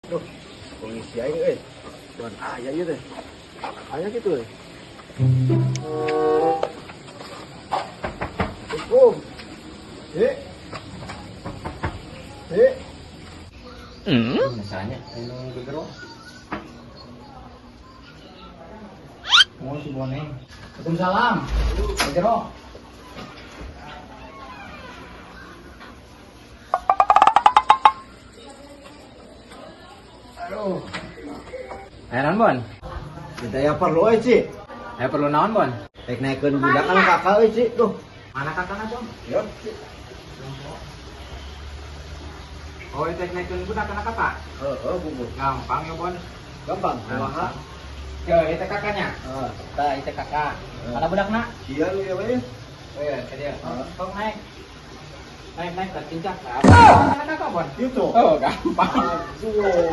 Duh, pengisi aing euy. Bon aya ieu teh. Aya kitu euy. Assalamualaikum. Misalnya, ini gegero. Mau si Boneng. Waalaikumsalam. Gegero. Aduh. Heran Bon. Kita ya perlu euy, Ci. Ayo perlu naon Bon? Rek naikeun budak kan kakak euy, Ci. Duh, Mana kakaknya Bon? yo, Ci. Oh, itu naikkan budak anak kakak. Bubur. Gampang ya Bon. Gampang, kumaha? Ke itu kakaknya. Heeh. Tah itu kakak. Mana budak nak? Sia lu ya we. Oh iya, ke dia. Tong naik. Naik ke pincak. Anak kakak Bon. Gitu. Oh, gampang. Aduh.